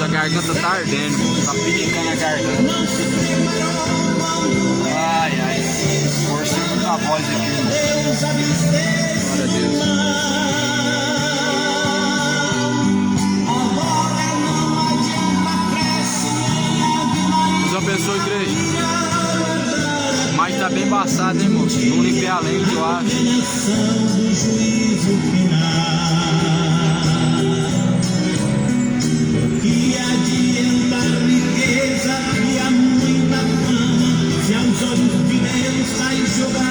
A garganta tá ardendo, tá pinicando a garganta. Ai, ai, forcei muita voz aqui. Glória a Deus. Deus abençoe, igreja. Mas tá bem embaçado, hein, moço? Não limpei a lente, eu acho.